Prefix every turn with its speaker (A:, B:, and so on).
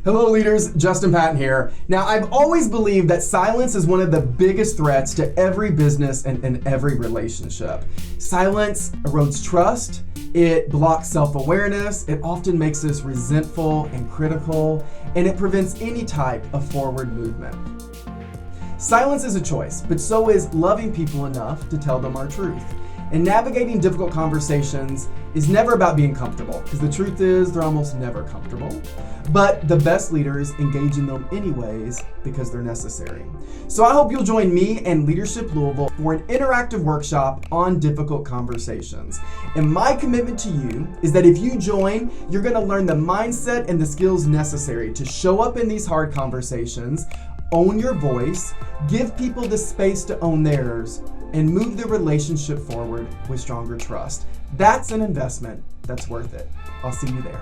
A: Hello leaders, Justin Patton here. Now, I've always believed that silence is one of the biggest threats to every business and every relationship. Silence erodes trust, it blocks self-awareness, it often makes us resentful and critical, and it prevents any type of forward movement. Silence is a choice, but so is loving people enough to tell them our truth. And navigating difficult conversations is never about being comfortable, because the truth is they're almost never comfortable. But the best leaders engage in them anyways because they're necessary. So I hope you'll join me and Leadership Louisville for an interactive workshop on difficult conversations. And my commitment to you is that if you join, you're going to learn the mindset and the skills necessary to show up in these hard conversations, own your voice, give people the space to own theirs, and move the relationship forward with stronger trust. That's an investment that's worth it. I'll see you there.